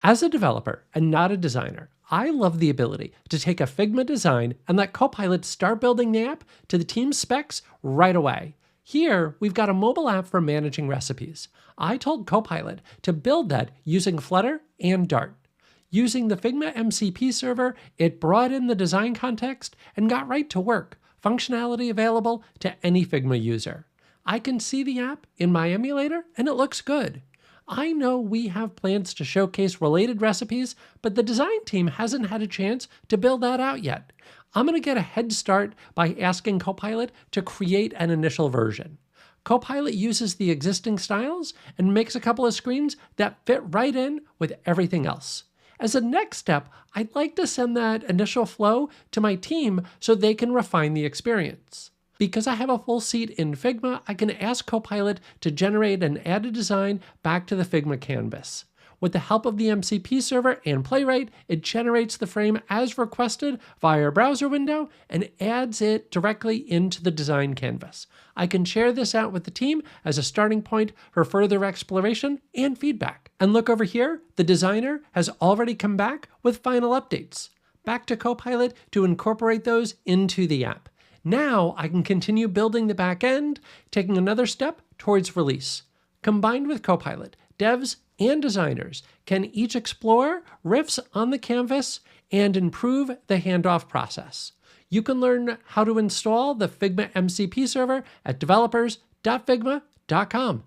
As a developer and not a designer, I love the ability to take a Figma design and let Copilot start building the app to the team's specs right away. Here, we've got a mobile app for managing recipes. I told Copilot to build that using Flutter and Dart. Using the Figma MCP server, it brought in the design context and got right to work, functionality available to any Figma user. I can see the app in my emulator and it looks good. I know we have plans to showcase related recipes, but the design team hasn't had a chance to build that out yet. I'm going to get a head start by asking Copilot to create an initial version. Copilot uses the existing styles and makes a couple of screens that fit right in with everything else. As a next step, I'd like to send that initial flow to my team so they can refine the experience. Because I have a full seat in Figma, I can ask Copilot to generate and add a design back to the Figma canvas. With the help of the MCP server and Playwright, it generates the frame as requested via a browser window and adds it directly into the design canvas. I can share this out with the team as a starting point for further exploration and feedback. And look over here, the designer has already come back with final updates. Back to Copilot to incorporate those into the app. Now I can continue building the back end, taking another step towards release. Combined with Copilot, devs and designers can each explore riffs on the canvas and improve the handoff process. You can learn how to install the Figma MCP server at developers.figma.com.